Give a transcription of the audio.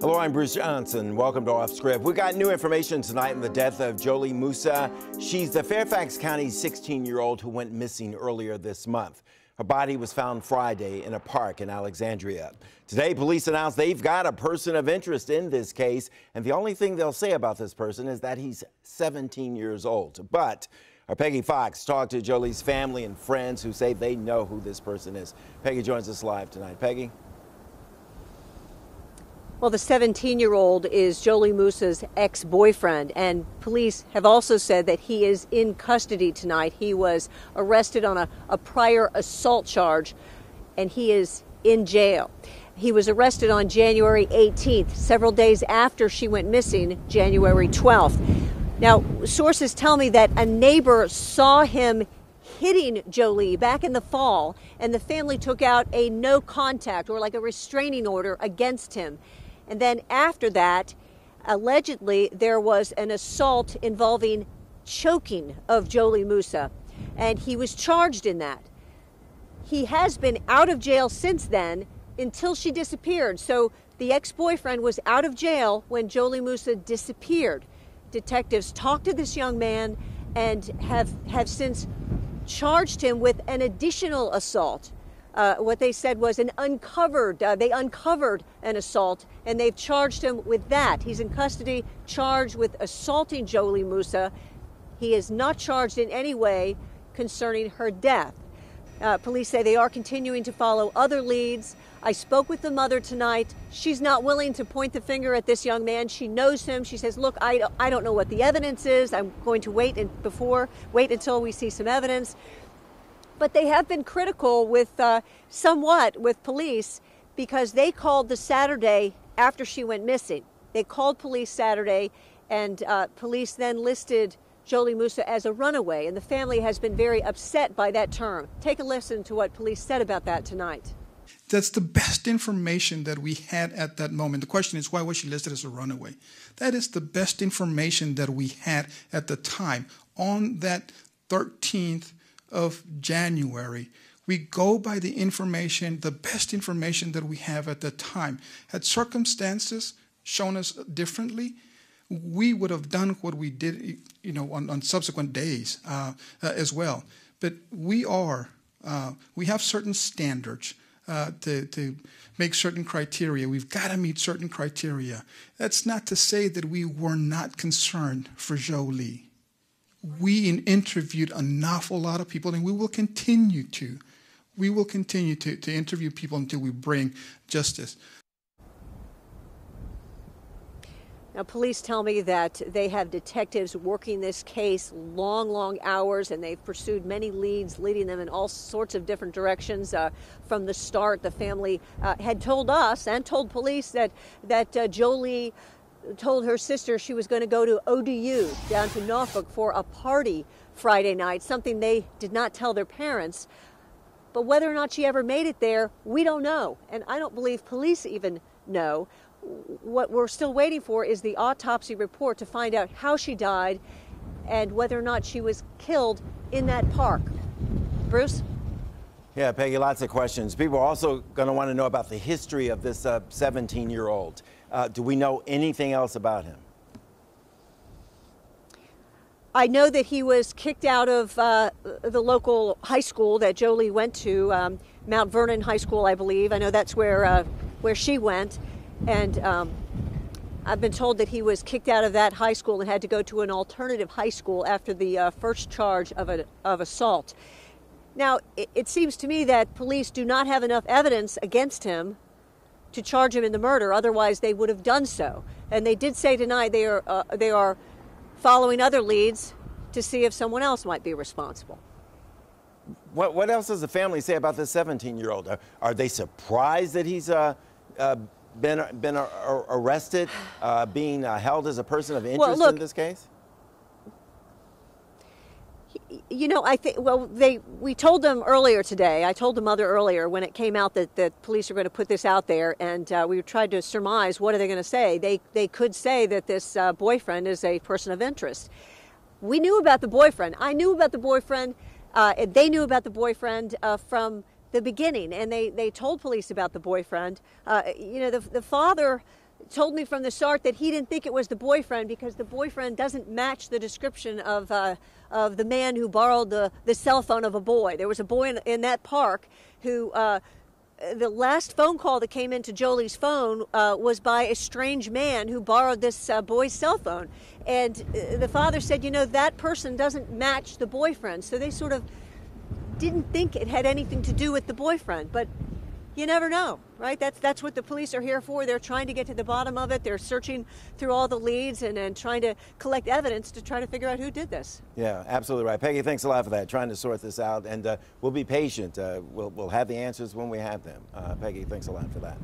Hello, I'm Bruce Johnson. Welcome to Off Script. We got new information tonight on the death of Jholie Moussa. She's the Fairfax County 16-year-old who went missing earlier this month. Her body was found Friday in a park in Alexandria. Today, police announced they've got a person of interest in this case, and the only thing they'll say about this person is that he's 17 years old. But our Peggy Fox talked to Jholie's family and friends who say they know who this person is. Peggy joins us live tonight. Peggy? Well, the 17-year-old is Jholie Moussa's ex-boyfriend, and police have also said that he is in custody tonight. He was arrested on a prior assault charge, and he is in jail. He was arrested on January 18th, several days after she went missing, January 12th. Now, sources tell me that a neighbor saw him hitting Jholie back in the fall, and the family took out a no contact or like a restraining order against him. And then after that, allegedly, there was an assault involving choking of Jholie Moussa, and he was charged in that. He has been out of jail since then until she disappeared. So the ex-boyfriend was out of jail when Jholie Moussa disappeared. Detectives talked to this young man and have since charged him with an additional assault. What they said was they uncovered an assault, and they've charged him with that. He's in custody, charged with assaulting Jholie Moussa. He is not charged in any way concerning her death. Police say they are continuing to follow other leads. I spoke with the mother tonight. She's not willing to point the finger at this young man. She knows him. She says, look, I don't know what the evidence is. I'm going to wait until we see some evidence. But they have been critical with somewhat with police because they called the Saturday after she went missing. They called police Saturday, and police then listed Jholie Moussa as a runaway, and the family has been very upset by that term. Take a listen to what police said about that tonight. That's the best information that we had at that moment. The question is, why was she listed as a runaway? That is the best information that we had at the time. On that 13th of January, we go by the information, the best information that we have at the time. Had circumstances shown us differently, we would have done what we did, on subsequent days as well. But we have certain standards to make certain criteria. We've got to meet certain criteria. That's not to say that we were not concerned for Jholie. We interviewed an awful lot of people, and we will continue to. We will continue to interview people until we bring justice. Now, police tell me that they have detectives working this case long hours, and they've pursued many leads, leading them in all sorts of different directions. From the start, the family had told us and told police that Jholie told her sister she was going to go to ODU down to Norfolk for a party Friday night, something they did not tell their parents. But whether or not she ever made it there, we don't know. And I don't believe police even know. What we're still waiting for is the autopsy report to find out how she died and whether or not she was killed in that park. Bruce? Yeah, Peggy, lots of questions. People are also going to want to know about the history of this 17-year-old. Do we know anything else about him? I know that he was kicked out of the local high school that Jholie went to, Mount Vernon High School, I believe. I know that's where she went. And I've been told that he was kicked out of that high school and had to go to an alternative high school after the first charge of assault. Now, it seems to me that police do not have enough evidence against him to charge him in the murder. Otherwise, they would have done so. And they did say tonight they are following other leads to see if someone else might be responsible. What else does the family say about this 17-year-old? Are they surprised that he's been arrested, being held as a person of interest in this case? I think, we told them earlier today, I told the mother earlier when it came out that police are going to put this out there, and we tried to surmise what are they going to say. They could say that this boyfriend is a person of interest. We knew about the boyfriend. I knew about the boyfriend. They knew about the boyfriend from the beginning, and they told police about the boyfriend. The father told me from the start that he didn't think it was the boyfriend because the boyfriend doesn't match the description of the man who borrowed the cell phone of a boy. There was a boy in that park who, the last phone call that came into Jholie's phone was by a strange man who borrowed this boy's cell phone. And the father said, you know, that person doesn't match the boyfriend. So they sort of didn't think it had anything to do with the boyfriend. But you never know, right? That's what the police are here for. They're trying to get to the bottom of it. They're searching through all the leads and trying to collect evidence to try to figure out who did this. Yeah, absolutely right. Peggy, thanks a lot for that, trying to sort this out. And we'll be patient. We'll have the answers when we have them. Peggy, thanks a lot for that.